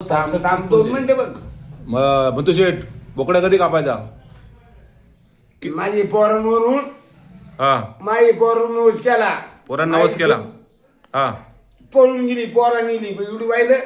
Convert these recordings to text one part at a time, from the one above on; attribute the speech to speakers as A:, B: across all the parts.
A: थांब 2 मिनिटं बघ.
B: मग तू शेठ बोकड्या कधी कापायचा?
A: माझी पोरांवरून
B: हा
A: माझी पोरून नवस केला.
B: पोरांना नवस केला. हा
A: पळून गेली पोरा नेली एवढी वाहिलं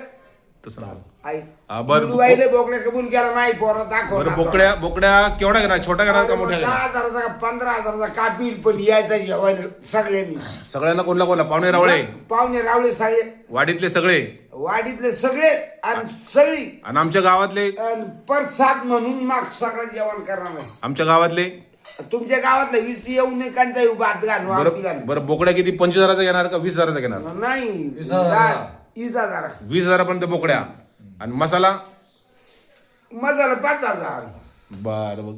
B: तसं नाही.
A: आई
B: हा, बरं.
A: एवढी वाहिले बोकड्या कबूल केला माही पोरा दाखव
B: बरं बोकड्या केवढ्या घेणार? छोट्या घेणार का मोठ्या घेणार?
A: 10,000चा 15,000चा कापील पण यायचा जेवायला सगळ्यांनी.
B: सगळ्यांना कोणला पाहुणे रावळे
A: पाहुणे रावळे सगळे
B: वाडीतले सगळे
A: वाडीतले सगळे आणि सगळी
B: आणि आमच्या गावातले
A: आणि प्रसाद म्हणून माग सगळं जेवण करणार आहे.
B: आमच्या गावातले
A: तुमच्या गावातलं 20 येऊ नये कांचा भात घालू आमटी घालू.
B: बरं बोकड्या किती 25,000चा घेणार का 20,000चा घेणार?
A: नाही
C: 20,000.
A: 20,000
B: 20,000 पर्यंत बोकड्या आणि मसाला
A: मजाला 5,000.
B: बर बघ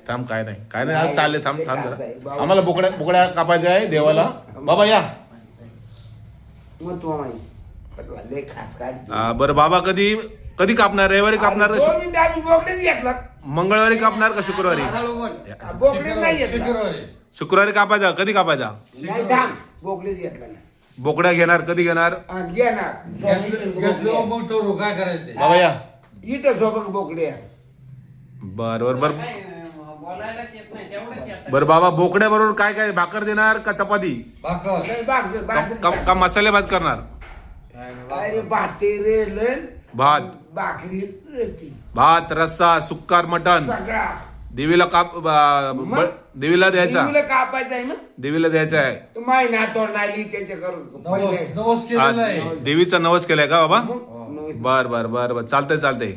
B: थांब काय नाही आज चालले थांब जरा आम्हाला बोकड्या कापायच्या आहे देवाला. बाबा या.
A: मग तू माहिती लय खास काढ.
B: बरं बाबा कधी कापणार? रविवारी कापणार का
A: 2 मिनिटं आम्ही बोकडेच घेतला.
B: मंगळवारी कापणार का शुक्रवारी?
A: बोकडेच नाही घेतला.
B: शुक्रवारी कापायचा. कधी कापायचा?
A: नाही थांब बोकडेच घेतला ना.
B: बोकड्या घेणार कधी घेणार?
A: आणि घेणार
C: घेतलं मग ठरवू काय करायचं ते.
B: बाबा या.
A: इथं झोपक बोकडे.
B: बर बर बाबा बोकड्या बरोबर काय भाकर देणार का चपाती
C: भाकर
B: का मसाले भात करणार?
A: अरे भाते रे लन
B: भात
A: भाकरी रेती
B: भात रस्सा सुक्कार मटण
A: सगळा
B: देवीला देवीला द्यायचा.
A: देवीला कापायचं आहे ना.
B: देवीला द्यायचा आहे.
A: तू माही ना तोडणारी त्याच्या करून
C: नवस केलेला आहे.
B: देवीचा नवस केलाय का बाबा?
A: मग
B: बर चालतंय